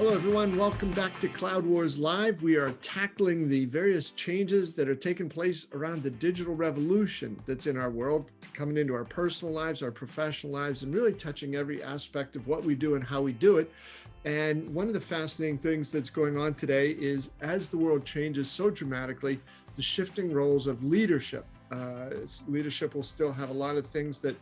Hello, everyone. Welcome back to Cloud Wars Live. We are tackling the various changes that are taking place around the digital revolution that's in our world, coming into our personal lives, our professional lives, and really touching every aspect of what we do and how we do it. And one of the fascinating things that's going on today is as the world changes so dramatically, the shifting roles of leadership. Leadership will still have a lot of things that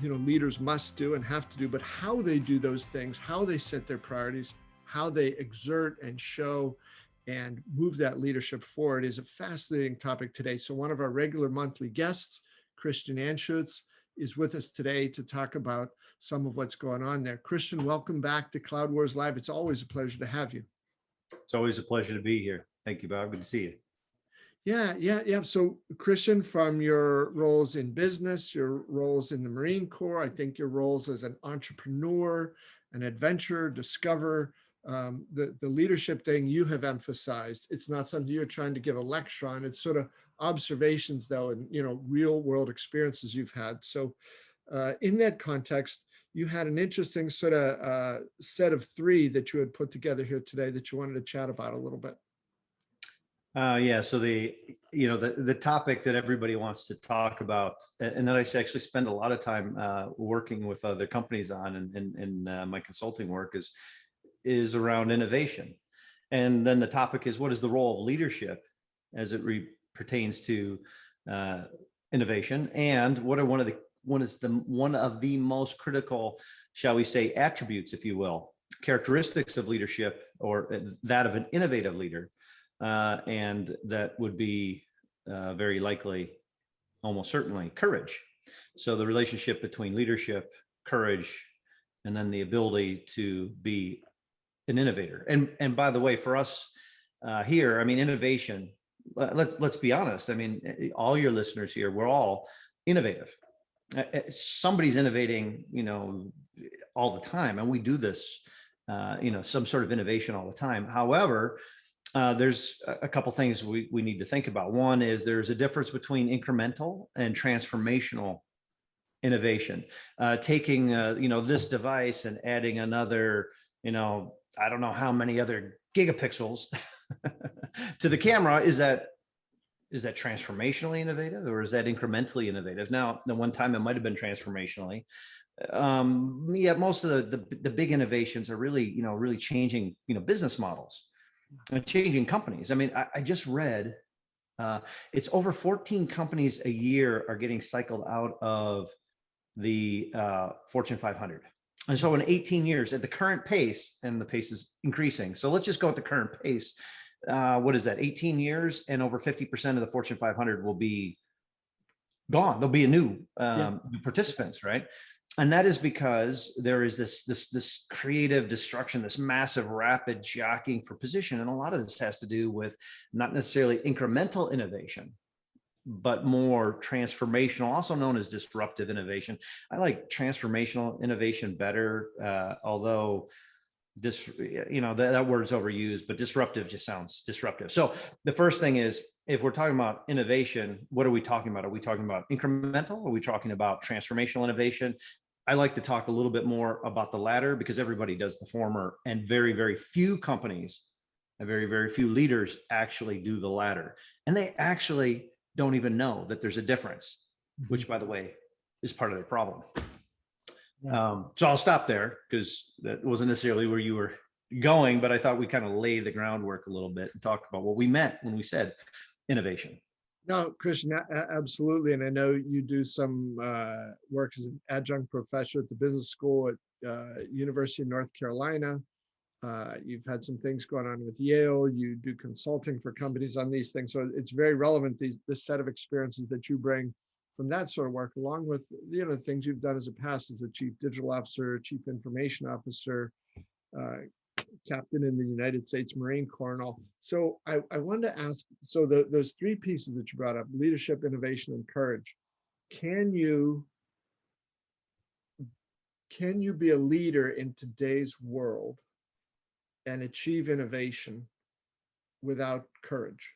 leaders must do and have to do, but how they do those things, how they set their priorities, how they exert and show and move that leadership forward is a fascinating topic today. So one of our regular monthly guests, Christian Anschuetz, is with us today to talk about some of what's going on there. Christian, welcome back to Cloud Wars Live. It's always a pleasure to have you. It's always a pleasure to be here. Thank you, Bob. Good to see you. Yeah. So Christian, from your roles in business, your roles in the Marine Corps, I think your roles as an entrepreneur, an adventurer, discoverer, the leadership thing you have emphasized, it's not something you're trying to give a lecture on. It's sort of observations though, and real world experiences you've had. So in that context, you had an interesting sort of set of three that you had put together here today that you wanted to chat about a little bit. So the topic that everybody wants to talk about, and that I actually spend a lot of time working with other companies on in my consulting work is around innovation. And then the topic is, what is the role of leadership as it pertains to innovation, and what are one of the most critical, shall we say, attributes, if you will, characteristics of leadership, or that of an innovative leader. And that would be very likely, almost certainly, courage. So the relationship between leadership, courage, and then the ability to be an innovator. And by the way, for us here, I mean, innovation, let's be honest. I mean, all your listeners here, we're all innovative. Somebody's innovating, all the time. And we do this, some sort of innovation all the time. However, there's a couple things we need to think about. One is there's a difference between incremental and transformational innovation. Taking this device and adding another, I don't know how many other gigapixels to the camera. Is that transformationally innovative, or is that incrementally innovative? Now, the one time it might have been transformationally. Most of the big innovations are really, really changing, business models. And changing companies. I mean, I just read it's over 14 companies a year are getting cycled out of the Fortune 500. And so in 18 years at the current pace, and the pace is increasing. So let's just go at the current pace. What is that? 18 years, and over 50% of the Fortune 500 will be gone. There'll be a new participants, right? And that is because there is this creative destruction, this massive rapid jockeying for position. And a lot of this has to do with not necessarily incremental innovation, but more transformational, also known as disruptive innovation. I like transformational innovation better, although that word's overused, but disruptive just sounds disruptive. So the first thing is, if we're talking about innovation, what are we talking about? Are we talking about incremental? Are we talking about transformational innovation? I like to talk a little bit more about the latter, because everybody does the former, and very, very few companies and very, very few leaders actually do the latter. And they actually don't even know that there's a difference, which, by the way, is part of their problem. Yeah. So I'll stop there, because that wasn't necessarily where you were going, but I thought we kind of lay the groundwork a little bit and talk about what we meant when we said innovation. No, Christian, absolutely. And I know you do some work as an adjunct professor at the business school at University of North Carolina. You've had some things going on with Yale. You do consulting for companies on these things. So it's very relevant, this set of experiences that you bring from that sort of work, along with the things you've done as a past as a chief digital officer, chief information officer, captain in the United States Marine Corps and all. So I wanted to ask, so those three pieces that you brought up, leadership, innovation, and courage, can you be a leader in today's world and achieve innovation without courage?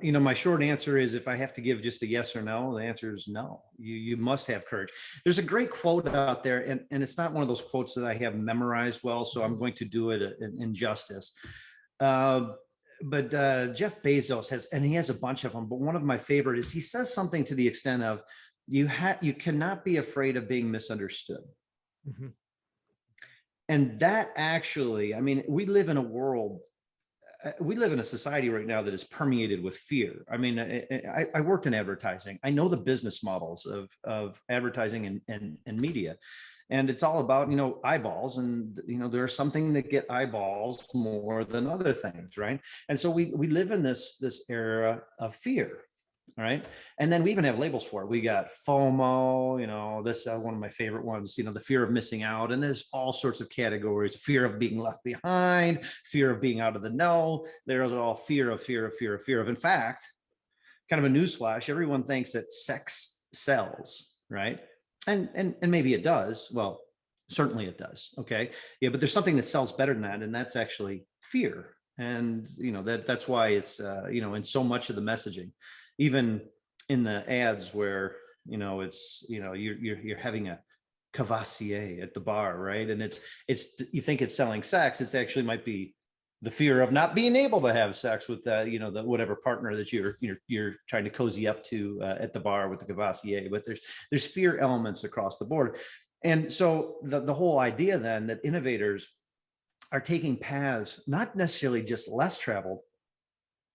My short answer is, if I have to give just a yes or no, the answer is no. You must have courage. There's a great quote out there, and it's not one of those quotes that I have memorized well, so I'm going to do it in justice. But Jeff Bezos has, and he has a bunch of them, but one of my favorite is, he says something to the extent of, you cannot be afraid of being misunderstood. Mhm. And that actually, I mean, we live in a society right now that is permeated with fear. I mean, I worked in advertising. I know the business models of advertising and media. And it's all about, eyeballs. And, there are something that get eyeballs more than other things, right? And so we live in this era of fear. All right. And then we even have labels for it. We got FOMO, this one of my favorite ones, the fear of missing out. And there's all sorts of categories: fear of being left behind, fear of being out of the know. There's all fear of fear of fear of fear of. In fact, kind of a newsflash, everyone thinks that sex sells, right? And maybe it does. Well, certainly it does. Okay. Yeah, but there's something that sells better than that, and that's actually fear. And that's why it's in so much of the messaging, even in the ads where it's you're having a Cavassier at the bar, right? And it's you think it's selling sex, it's actually might be the fear of not being able to have sex with the whatever partner that you're trying to cozy up to at the bar with the Cavassier. But there's fear elements across the board. And so the whole idea then that innovators are taking paths not necessarily just less traveled,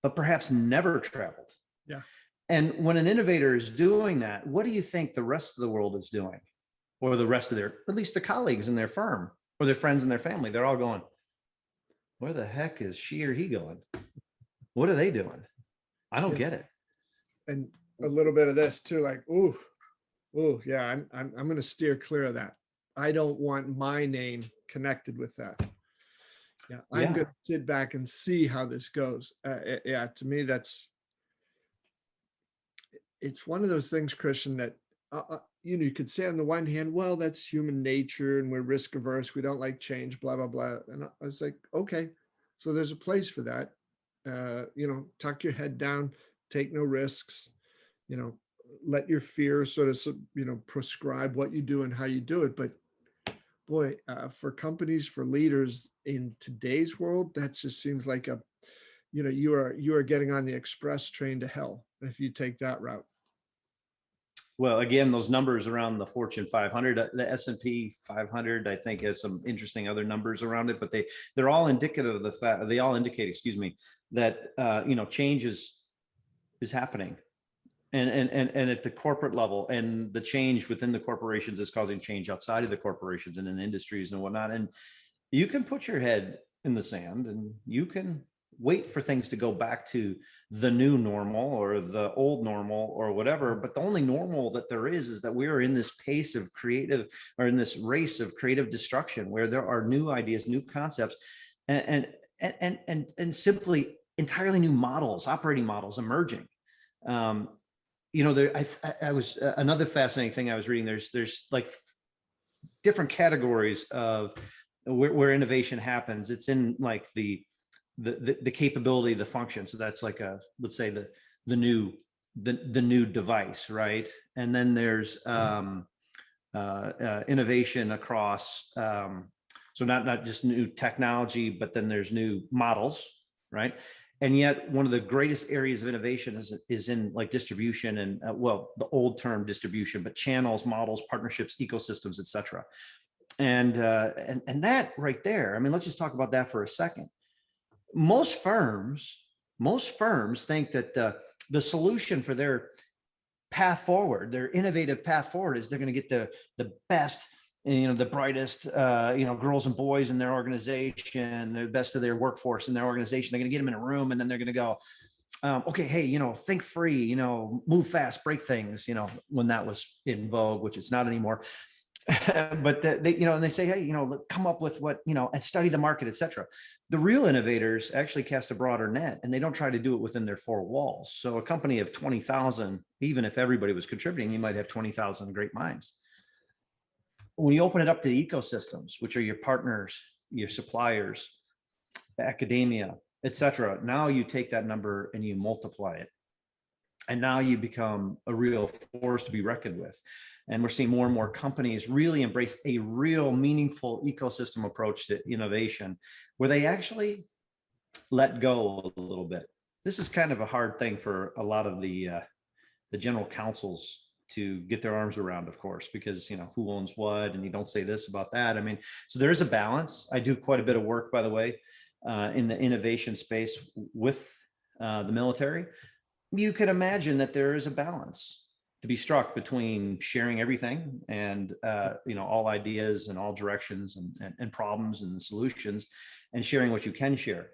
but perhaps never traveled. Yeah. And when an innovator is doing that, what do you think the rest of the world is doing? Or the rest of at least the colleagues in their firm, or their friends and their family? They're all going, where the heck is she or he going? What are they doing? I don't get it. And a little bit of this too, like, ooh, yeah, I'm going to steer clear of that. I don't want my name connected with that. Yeah, I'm going to sit back and see how this goes. Yeah, to me, it's one of those things, Christian, that you could say on the one hand, well, that's human nature, and we're risk averse. We don't like change, blah blah blah. And I was like, okay, so there's a place for that. Tuck your head down, take no risks. Let your fear sort of prescribe what you do and how you do it. But boy, for companies, for leaders in today's world, that just seems like you are getting on the express train to hell if you take that route. Well, again, those numbers around the Fortune 500, the S&P 500, I think has some interesting other numbers around it, but they're all indicative of the fact, they all indicate, excuse me, that change is happening. And at the corporate level, and the change within the corporations is causing change outside of the corporations and in the industries and whatnot. And you can put your head in the sand and you can wait for things to go back to the new normal or the old normal or whatever. But the only normal that there is that we are in this pace of creative, or in this race of creative destruction, where there are new ideas, new concepts, and simply entirely new models, operating models emerging. I was another fascinating thing I was reading. There's like different categories of where innovation happens. It's in like the capability, the function. So that's like let's say the new device, right? And then there's innovation across. So not just new technology, but then there's new models, right? And yet one of the greatest areas of innovation is in like distribution and the old term distribution, but channels, models, partnerships, ecosystems, et cetera. And that right there, I mean, let's just talk about that for a second. Most firms think that the solution for their path forward, their innovative path forward, is they're going to get the best, the brightest, girls and boys in their organization, the best of their workforce in their organization. They're going to get them in a room, and then they're going to go, okay, hey, think free, move fast, break things, when that was in vogue, which it's not anymore. But they say, hey, come up with what, and study the market, et cetera. The real innovators actually cast a broader net, and they don't try to do it within their four walls. So a company of 20,000, even if everybody was contributing, you might have 20,000 great minds. When you open it up to ecosystems, which are your partners, your suppliers, academia, etc. Now you take that number and you multiply it. And now you become a real force to be reckoned with. And we're seeing more and more companies really embrace a real meaningful ecosystem approach to innovation, where they actually let go a little bit. This is kind of a hard thing for a lot of the general counsels to get their arms around, of course, because, you know, who owns what, and you don't say this about that. I mean, so there is a balance. I do quite a bit of work, by the way, in the innovation space with the military. You could imagine that there is a balance to be struck between sharing everything and you know, all ideas and all directions and problems and solutions, and sharing what you can share.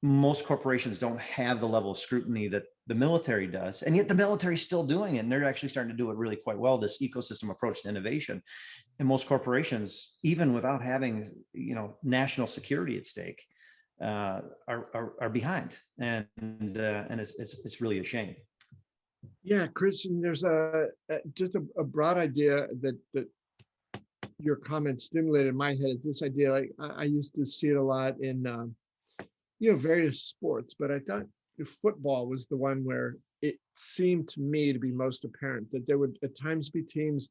Most corporations don't have the level of scrutiny that the military does, and yet the military is still doing it, and they're actually starting to do it really quite well, this ecosystem approach to innovation. And most corporations, even without having, you know, national security at stake, are behind, and it's really a shame. Yeah, Christian, there's just a broad idea that your comment stimulated in my head. It's this idea, like I used to see it a lot in you know, various sports, but I thought football was the one where it seemed to me to be most apparent that there would at times be teams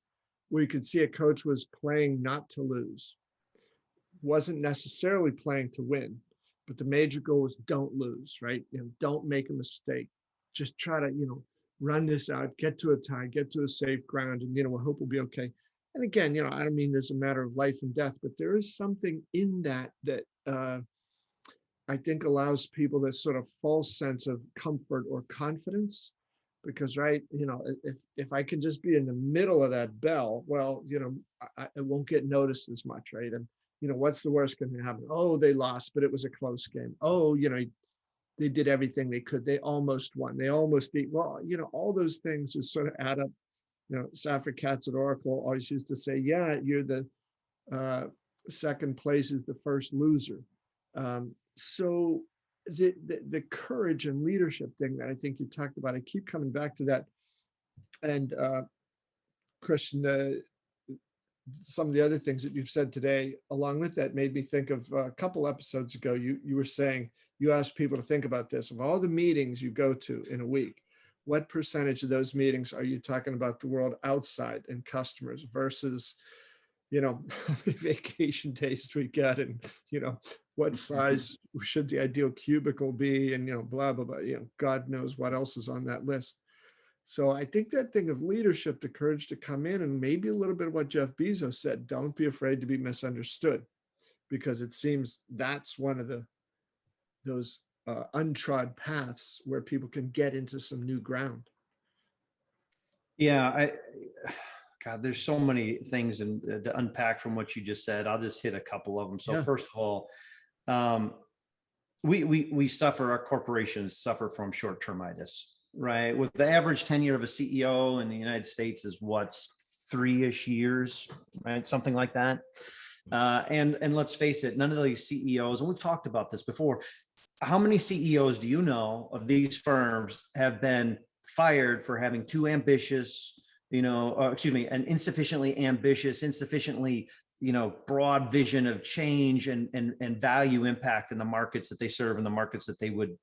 where you could see a coach was playing not to lose, wasn't necessarily playing to win, but the major goal was don't lose, right? You know, don't make a mistake. Just try to, you know, run this out, get to a tie, get to a safe ground, and, you know, we hope we'll be okay. And again, you know, I don't mean this a matter of life and death, but there is something in that I think allows people this sort of false sense of comfort or confidence, because, right, you know, if I can just be in the middle of that bell, well, you know, it won't get noticed as much, right? And, you know, what's the worst going to happen? Oh, they lost, but it was a close game. Oh, you know, they did everything they could. They almost won. They almost beat. Well, you know, all those things just sort of add up. You know, Safra Katz at Oracle always used to say, yeah, you're the second place is the first loser. So the courage and leadership thing that I think you talked about, I keep coming back to that. And Christian, some of the other things that you've said today, along with that, made me think of a couple episodes ago. You were saying, you asked people to think about this. Of all the meetings you go to in a week, what percentage of those meetings are you talking about the world outside and customers versus, you know, how many vacation days do we get, and, you know, what size should the ideal cubicle be, and, you know, blah, blah, blah, you know, God knows what else is on that list. So I think that thing of leadership, the courage to come in, and maybe a little bit of what Jeff Bezos said, don't be afraid to be misunderstood, because it seems that's one of those untrod paths where people can get into some new ground. Yeah, God, there's so many things to unpack from what you just said. I'll just hit a couple of them. So Yeah. first of all, we suffer, our corporations suffer from short-termitis, right? With the average tenure of a CEO in the United States is what's 3-ish years, right? Something like that. And let's face it, none of these CEOs, and we've talked about this before, how many CEOs do you know of these firms have been fired for having too ambitious, you know, an insufficiently ambitious, insufficiently, you know, broad vision of change and value impact in the markets that they serve and the markets that they would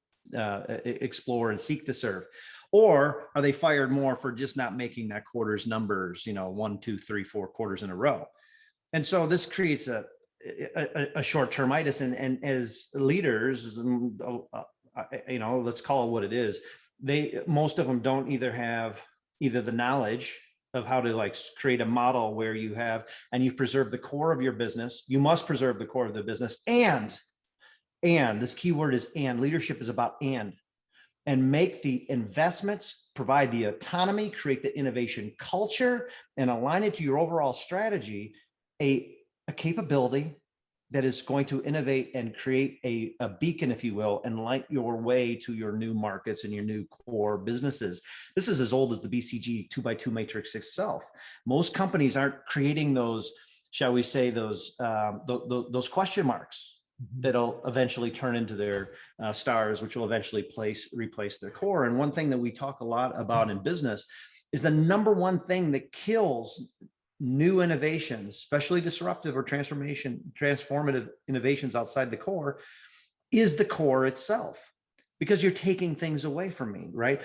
explore and seek to serve? Or are they fired more for just not making that quarter's numbers, you know, 1, 2, 3, 4 quarters in a row? And so this creates a short-termitis, and as leaders, you know, let's call it what it is. Most of them don't either have the knowledge of how to like create a model where you have, and you preserve the core of your business. You must preserve the core of the business. And this key word is and. Leadership is about and make the investments, provide the autonomy, create the innovation culture, and align it to your overall strategy, a capability that is going to innovate and create a beacon, if you will, and light your way to your new markets and your new core businesses. This is as old as the BCG 2x2 matrix itself. Most companies aren't creating those, shall we say, those question marks that'll eventually turn into their stars, which will eventually replace their core. And one thing that we talk a lot about in business is the number one thing that kills new innovations, especially disruptive or transformative innovations outside the core, is the core itself, because you're taking things away from me, right?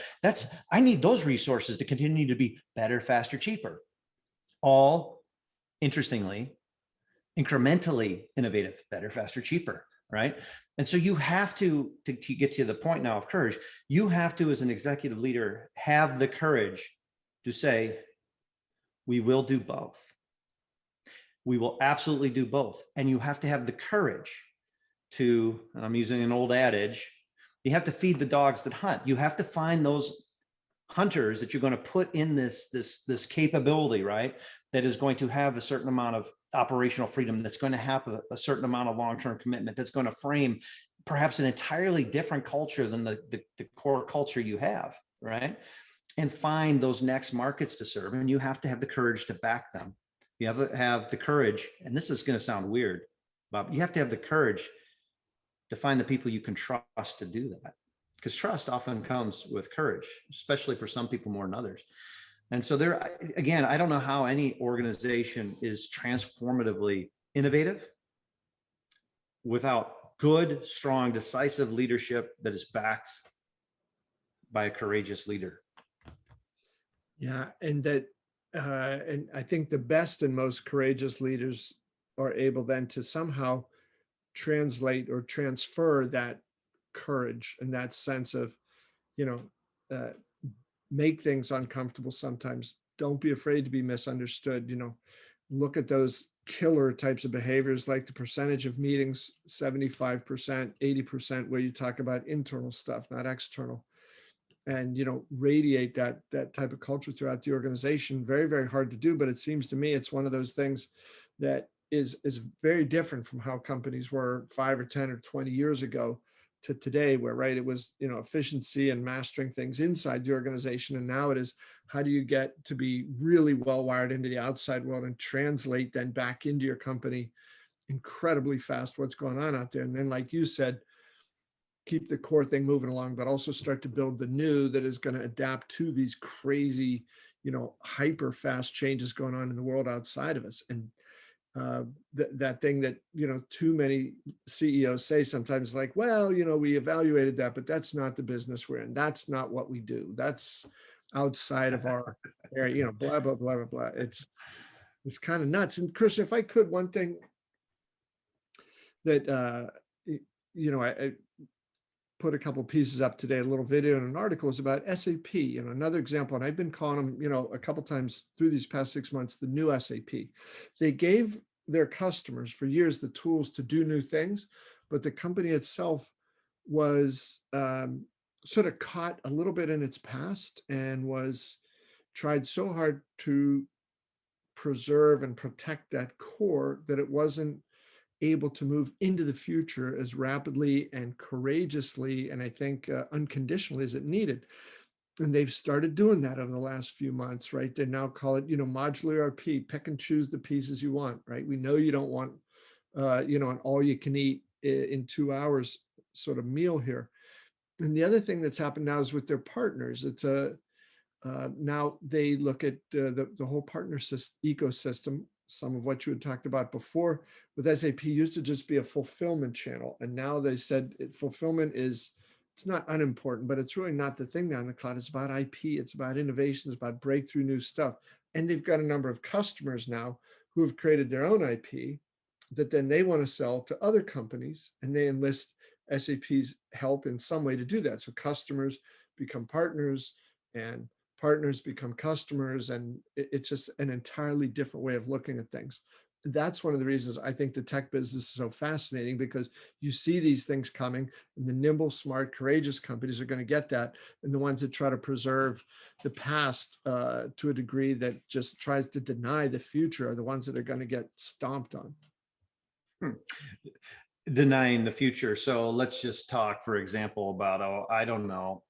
I need those resources to continue to be better, faster, cheaper. All, interestingly, incrementally innovative, better, faster, cheaper, right? And so you have to get to the point now of courage, you have to, as an executive leader, have the courage to say, we will do both. We will absolutely do both. And you have to have the courage to, and I'm using an old adage, you have to feed the dogs that hunt. You have to find those hunters that you're going to put in this capability, right? That is going to have a certain amount of operational freedom, that's going to have a certain amount of long-term commitment, that's going to frame perhaps an entirely different culture than the core culture you have, right? And find those next markets to serve. And you have to have the courage to back them. You have to have the courage, and this is going to sound weird, Bob, you have to have the courage to find the people you can trust to do that. Because trust often comes with courage, especially for some people more than others. And so there, again, I don't know how any organization is transformatively innovative without good, strong, decisive leadership that is backed by a courageous leader. Yeah, and I think the best and most courageous leaders are able then to somehow translate or transfer that courage and that sense of, make things uncomfortable sometimes. Don't be afraid to be misunderstood. Look at those killer types of behaviors, like the percentage of meetings, 75%, 80%, where you talk about internal stuff, not external. And radiate that type of culture throughout the organization. Very, very hard to do, but it seems to me it's one of those things that is very different from how companies were 5 or 10 or 20 years ago to today, where, right, it was efficiency and mastering things inside the organization, and now it is, how do you get to be really well wired into the outside world and translate then back into your company incredibly fast what's going on out there. And then, like you said, keep the core thing moving along, but also start to build the new that is going to adapt to these crazy, hyper fast changes going on in the world outside of us. And that thing that, too many CEOs say sometimes, like, well, we evaluated that, but that's not the business we're in. That's not what we do. That's outside of our area, blah, blah, blah, blah, blah. It's kind of nuts. And Christian, if I could, one thing that, I put a couple pieces up today, a little video and an article, is about SAP, another example. And I've been calling them, a couple times through these past 6 months, the new SAP. They gave their customers for years the tools to do new things, but the company itself was sort of caught a little bit in its past and was tried so hard to preserve and protect that core that it wasn't able to move into the future as rapidly and courageously, and I think unconditionally, as it needed. And they've started doing that over the last few months, right? They now call it, modular ERP, pick and choose the pieces you want, right? We know you don't want, an all you can eat in 2 hours sort of meal here. And the other thing that's happened now is with their partners. It's now they look at the whole partner ecosystem. Some of what you had talked about before with SAP used to just be a fulfillment channel. And now they said fulfillment it's not unimportant, but it's really not the thing now in the cloud. It's about IP, it's about innovation, it's about breakthrough new stuff. And they've got a number of customers now who have created their own IP that then they want to sell to other companies, and they enlist SAP's help in some way to do that. So customers become partners, and partners become customers, and it's just an entirely different way of looking at things. That's one of the reasons I think the tech business is so fascinating, because you see these things coming, and the nimble, smart, courageous companies are going to get that, and the ones that try to preserve the past to a degree that just tries to deny the future are the ones that are going to get stomped on. Denying the future. So let's just talk, for example, about, I don't know,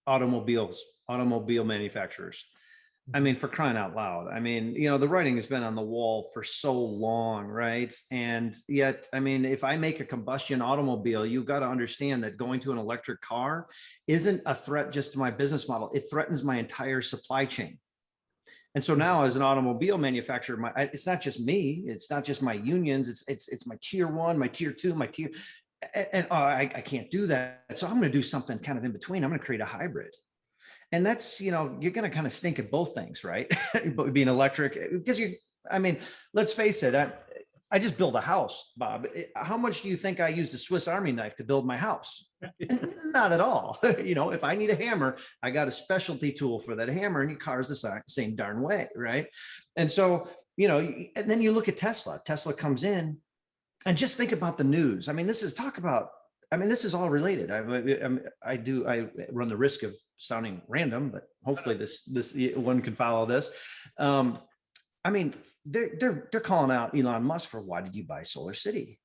automobile manufacturers. I mean, for crying out loud. I mean, the writing has been on the wall for so long, right? And yet, I mean, if I make a combustion automobile, you've got to understand that going to an electric car isn't a threat just to my business model. It threatens my entire supply chain. And so now, as an automobile manufacturer, it's not just me, it's not just my unions, it's my tier 1, my tier 2, my tier. and I can't do that. So I'm going to do something kind of in between. I'm going to create a hybrid. And that's, you're going to kind of stink at both things, right? But being electric, because I mean, let's face it, I just built a house, Bob. How much do you think I used a Swiss Army knife to build my house? Not at all. If I need a hammer, I got a specialty tool for that hammer, and your car's the same darn way, right? And so, and then you look at Tesla. Tesla comes in, and just think about the news. I mean, this is all related. I run the risk of sounding random, but hopefully this one can follow this. I mean, they're calling out Elon Musk for, why did you buy Solar City?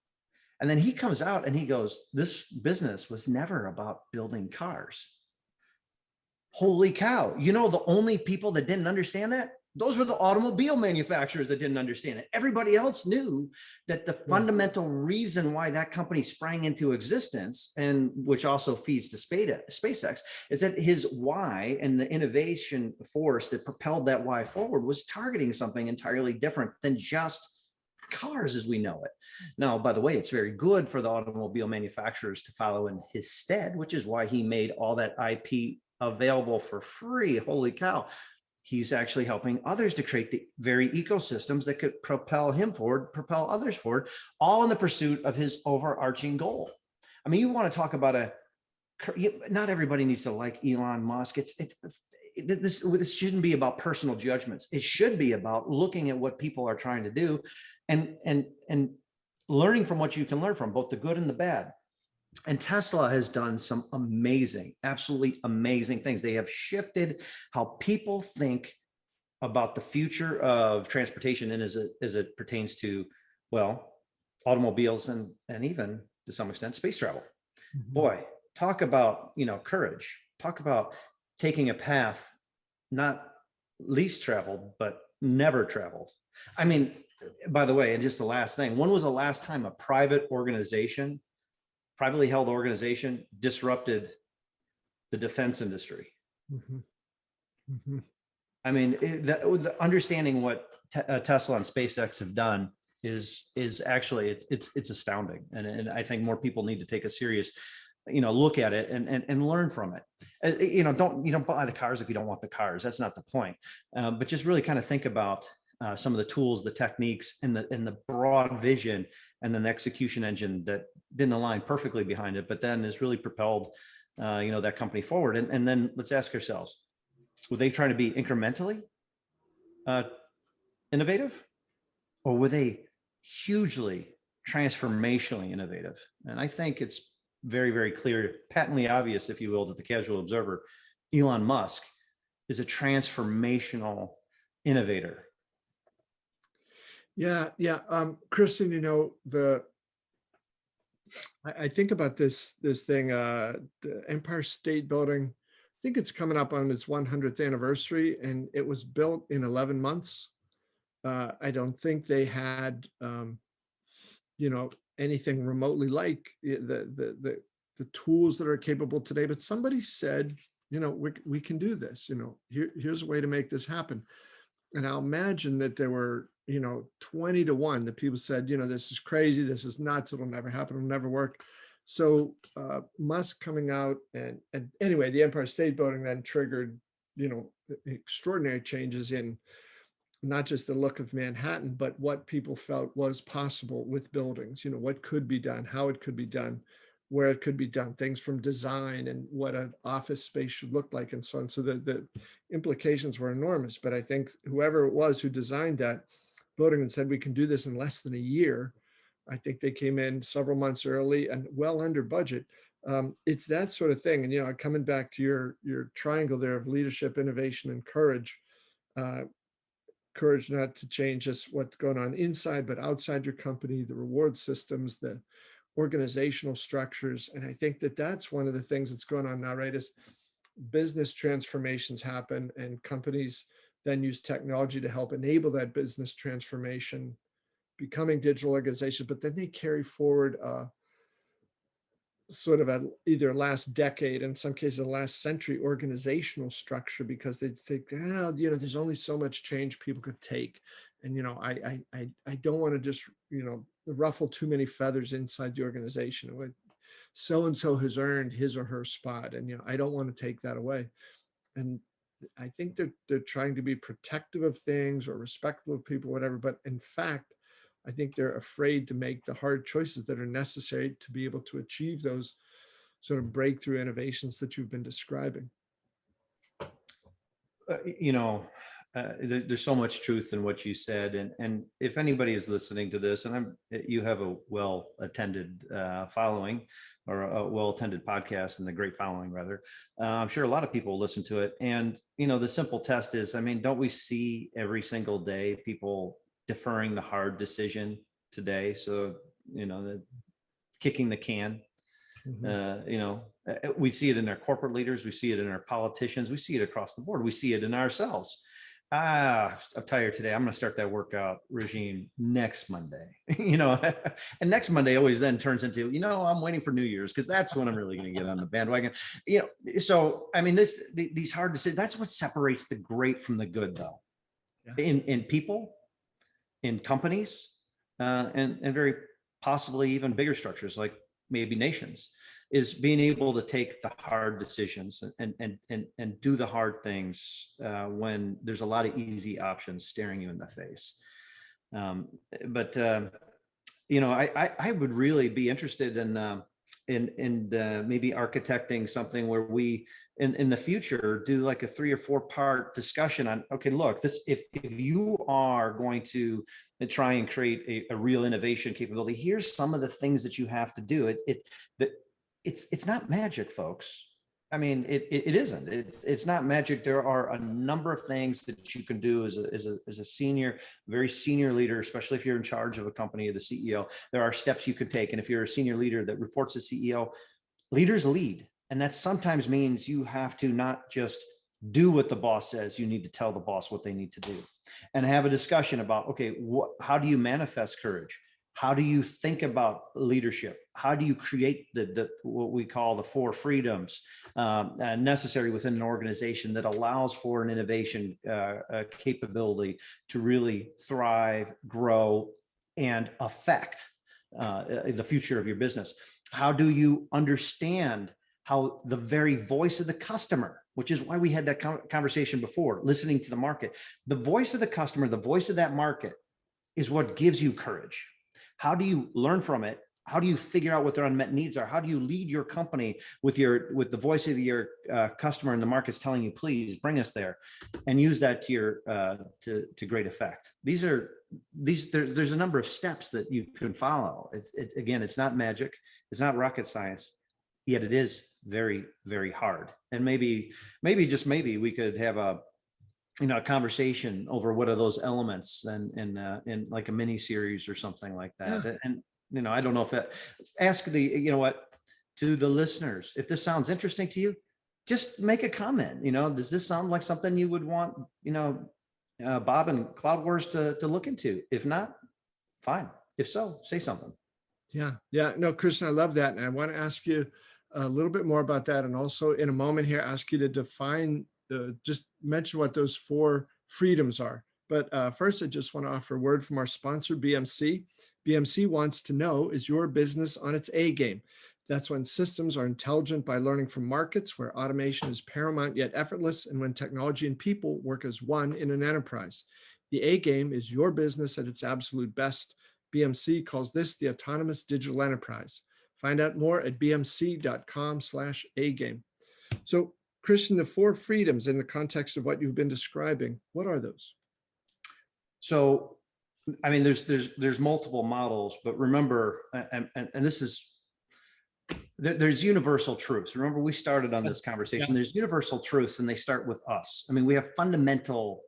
And then he comes out and he goes, this business was never about building cars. Holy cow. The only people that didn't understand that, those were the automobile manufacturers that didn't understand it. Everybody else knew that the fundamental reason why that company sprang into existence, and which also feeds to SpaceX, is that his why and the innovation force that propelled that why forward was targeting something entirely different than just cars as we know it. Now, by the way, it's very good for the automobile manufacturers to follow in his stead, which is why he made all that IP available for free. Holy cow. He's actually helping others to create the very ecosystems that could propel him forward, propel others forward, all in the pursuit of his overarching goal. I mean, you want to talk about not everybody needs to like Elon Musk. This shouldn't be about personal judgments. It should be about looking at what people are trying to do and learning from what you can learn from, both the good and the bad. And Tesla has done some amazing, absolutely amazing things. They have shifted how people think about the future of transportation, and as it pertains to, well, automobiles and even to some extent space travel. Mm-hmm. Boy, talk about, courage. Talk about taking a path not least traveled, but never traveled. I mean, by the way, and just the last thing, when was the last time a privately held organization disrupted the defense industry? Mm-hmm. Mm-hmm. I mean, the understanding what Tesla and SpaceX have done is actually it's astounding, and I think more people need to take a serious look at it and learn from it. Don't buy the cars if you don't want the cars. That's not the point. But just really kind of think about some of the tools, the techniques, and the broad vision, and then the execution engine that didn't align perfectly behind it, but then has really propelled that company forward. And then let's ask ourselves, were they trying to be incrementally innovative, or were they hugely transformationally innovative? And I think it's very, very clear, patently obvious, if you will, to the casual observer, Elon Musk is a transformational innovator. Yeah. Kristen, I think about this thing, the Empire State Building. I think it's coming up on its 100th anniversary, and it was built in 11 months. I don't think they had, anything remotely like the tools that are capable today. But somebody said, we can do this. Here's a way to make this happen. And I'll imagine that there were, 20 to 1 that people said, this is crazy, this is nuts, it'll never happen, it'll never work. So Musk coming out and anyway, the Empire State Building then triggered, extraordinary changes in not just the look of Manhattan, but what people felt was possible with buildings, what could be done, how it could be done, where it could be done, things from design and what an office space should look like, and so on. So the implications were enormous. But I think whoever it was who designed that building and said we can do this in less than a year, I think they came in several months early and well under budget. It's that sort of thing. And coming back to your triangle there of leadership, innovation, and courage. Courage not to change just what's going on inside, but outside your company, the reward systems, the organizational structures. And I think that's one of the things that's going on now, right? Is business transformations happen, and companies then use technology to help enable that business transformation, becoming digital organizations, but then they carry forward sort of either last decade, in some cases, last century organizational structure, because they think, there's only so much change people could take. And, I don't want to just, ruffle too many feathers inside the organization. so-and-so has earned his or her spot, and I don't want to take that away. And I think they're trying to be protective of things or respectful of people, whatever. But in fact, I think they're afraid to make the hard choices that are necessary to be able to achieve those sort of breakthrough innovations that you've been describing. You know, there's so much truth in what you said, and if anybody is listening to this, and you have a well-attended following, or a well-attended podcast, and a great following rather, I'm sure a lot of people listen to it. And the simple test is, I mean, don't we see every single day people deferring the hard decision today? So the kicking the can. We see it in our corporate leaders, we see it in our politicians, we see it across the board, we see it in ourselves. I'm tired today, I'm going to start that workout regime next Monday. And next Monday always then turns into, I'm waiting for New Year's, because that's when I'm really going to get on the bandwagon. So I mean, these hard decisions, that's what separates the great from the good, though. Yeah. In people, in companies, and very possibly even bigger structures like maybe nations, is being able to take the hard decisions and do the hard things when there's a lot of easy options staring you in the face. I would really be interested in maybe architecting something where we in the future do like a 3 or 4 part discussion on, okay, look, if you are going to try and create a real innovation capability, here's some of the things that you have to do. It's not magic, folks. I mean, it isn't. It's not magic. There are a number of things that you can do as a senior, very senior leader, especially if you're in charge of a company or the CEO. There are steps you could take. And if you're a senior leader that reports to CEO, leaders lead. And that sometimes means you have to not just do what the boss says, you need to tell the boss what they need to do, and have a discussion about, okay, how do you manifest courage? How do you think about leadership? How do you create the what we call the 4 freedoms necessary within an organization that allows for an innovation capability to really thrive, grow, and affect the future of your business? How do you understand how the very voice of the customer, which is why we had that conversation before, listening to the market, the voice of the customer, the voice of that market is what gives you courage. How do you learn from it? How do you figure out what their unmet needs are? How do you lead your company with the voice of your customer, and the market's telling you, please bring us there, and use that to your to great effect? There's a number of steps that you can follow. Again, it's not magic, it's not rocket science, yet it is very, very hard. And maybe just maybe we could have a conversation over what are those elements, and in like a mini series or something like that. Yeah. And I don't know if ask to the listeners, if this sounds interesting to you, just make a comment. Does this sound like something you would want Bob and Cloud Wars to look into? If not, fine. If so, say something. Yeah. No, Christian, I love that, and I want to ask you a little bit more about that, and also in a moment here ask you to define just mention what those 4 freedoms are. But first, I just want to offer a word from our sponsor, BMC. BMC wants to know, is your business on its A game? That's when systems are intelligent by learning from markets, where automation is paramount yet effortless, and when technology and people work as one in an enterprise. The A game is your business at its absolute best. BMC calls this the autonomous digital enterprise. Find out more at bmc.com/agame. So, Christian, the 4 freedoms in the context of what you've been describing, what are those? So, I mean, there's multiple models, but remember, and this is, there's universal truths. Remember, we started on this conversation. Yeah. There's universal truths, and they start with us. I mean, we have fundamental,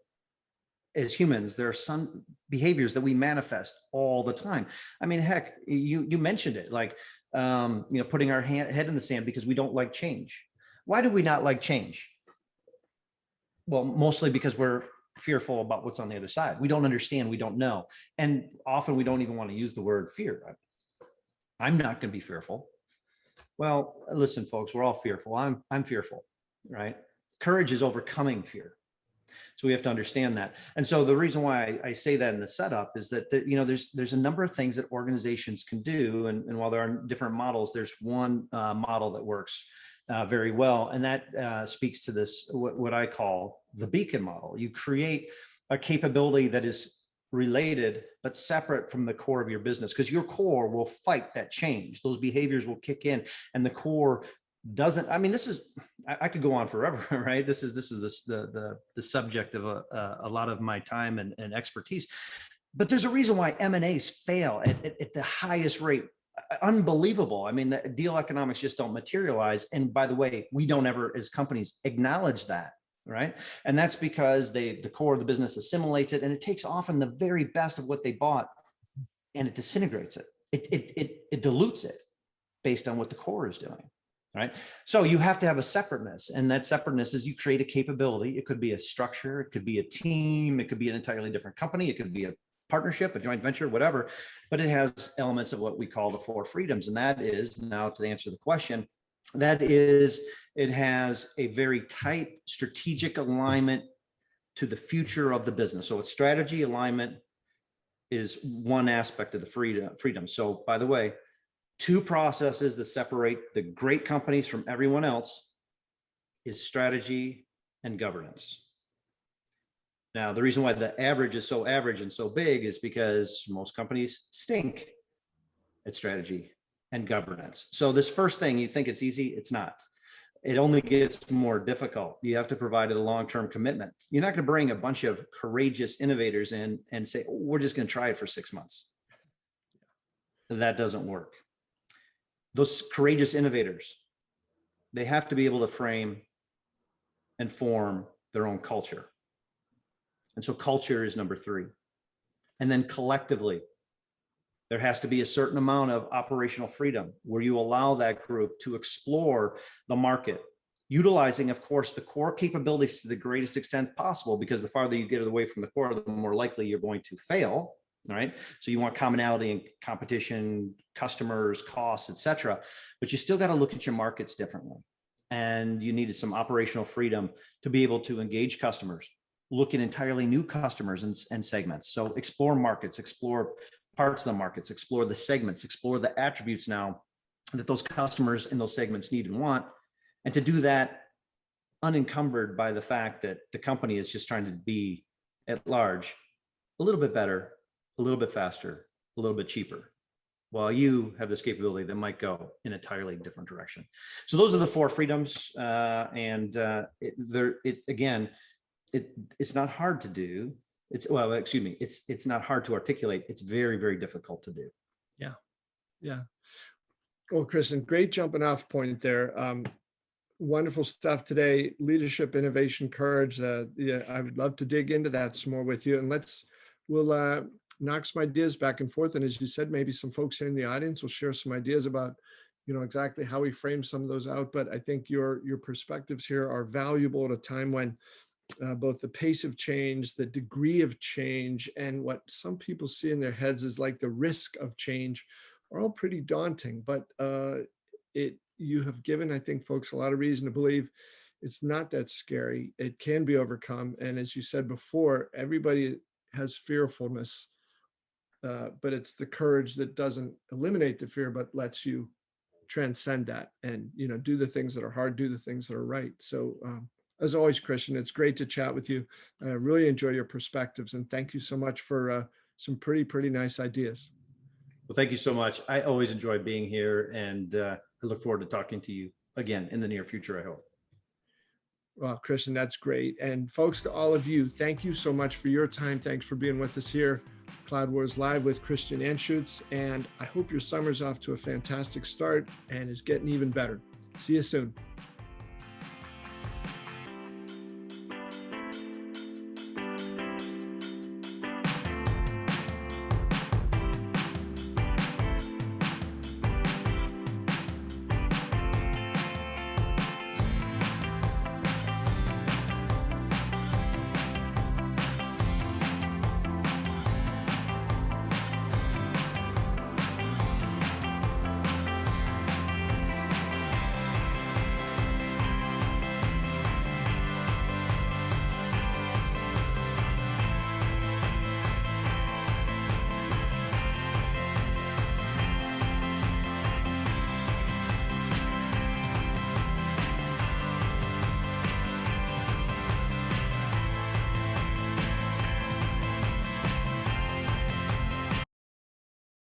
as humans, there are some behaviors that we manifest all the time. I mean, heck, you mentioned it, like, putting our head in the sand because we don't like change. Why do we not like change? Well, mostly because we're fearful about what's on the other side. We don't understand, we don't know. And often we don't even want to use the word fear. I'm not going to be fearful. Well, listen, folks, we're all fearful. I'm fearful, right? Courage is overcoming fear. So we have to understand that. And so the reason why I say that in the setup is that, there's a number of things that organizations can do. And while there are different models, there's one model that works very well. And that speaks to this, what I call the beacon model. You create a capability that is related but separate from the core of your business, because your core will fight that change. Those behaviors will kick in, and the core doesn't. I mean, I could go on forever, right? This is the subject of a lot of my time and expertise. But there's a reason why M&As fail at the highest rate. Unbelievable. I mean, the deal economics just don't materialize. And by the way, we don't ever, as companies, acknowledge that. Right. And that's because the core of the business assimilates it, and it takes often the very best of what they bought and it disintegrates it. It dilutes it based on what the core is doing. Right. So you have to have a separateness, and that separateness is you create a capability. It could be a structure, it could be a team, it could be an entirely different company, it could be a partnership, a joint venture, whatever, but it has elements of what we call the four freedoms. And that is, now to answer the question, that is, it has a very tight strategic alignment to the future of the business. So its strategy alignment is one aspect of the freedom. So by the way, two processes that separate the great companies from everyone else is strategy and governance. Now, the reason why the average is so average and so big is because most companies stink at strategy and governance. So this first thing, you think it's easy, it's not. It only gets more difficult. You have to provide a long-term commitment. You're not going to bring a bunch of courageous innovators in and say, oh, we're just going to try it for 6 months. That doesn't work. Those courageous innovators, they have to be able to frame and form their own culture. And so culture is number 3. And then collectively, there has to be a certain amount of operational freedom where you allow that group to explore the market, utilizing, of course, the core capabilities to the greatest extent possible, because the farther you get away from the core, the more likely you're going to fail, right? So you want commonality and competition, customers, costs, et cetera, but you still got to look at your markets differently. And you needed some operational freedom to be able to engage customers, look at entirely new customers and segments. So explore markets, explore parts of the markets, explore the segments, explore the attributes now that those customers in those segments need and want. And to do that unencumbered by the fact that the company is just trying to be at large a little bit better, a little bit faster, a little bit cheaper, while you have this capability that might go in an entirely different direction. So those are the 4 freedoms. It's not hard to do. It's not hard to articulate. It's very, very difficult to do. Yeah. Well, Kristen, great jumping off point there. Wonderful stuff today. Leadership, innovation, courage. I would love to dig into that some more with you. And we'll knock some ideas back and forth. And as you said, maybe some folks here in the audience will share some ideas about, exactly how we frame some of those out. But I think your perspectives here are valuable at a time when both the pace of change, the degree of change, and what some people see in their heads is like the risk of change are all pretty daunting. But you have given, I think, folks a lot of reason to believe it's not that scary. It can be overcome. And as you said before, everybody has fearfulness, but it's the courage that doesn't eliminate the fear, but lets you transcend that and, do the things that are hard, do the things that are right. So, as always, Christian, it's great to chat with you. I really enjoy your perspectives, and thank you so much for some pretty nice ideas. Well, thank you so much. I always enjoy being here, and I look forward to talking to you again in the near future, I hope. Well, Christian, that's great. And folks, to all of you, thank you so much for your time. Thanks for being with us here, Cloud Wars Live with Christian Anschuetz. And I hope your summer's off to a fantastic start and is getting even better. See you soon.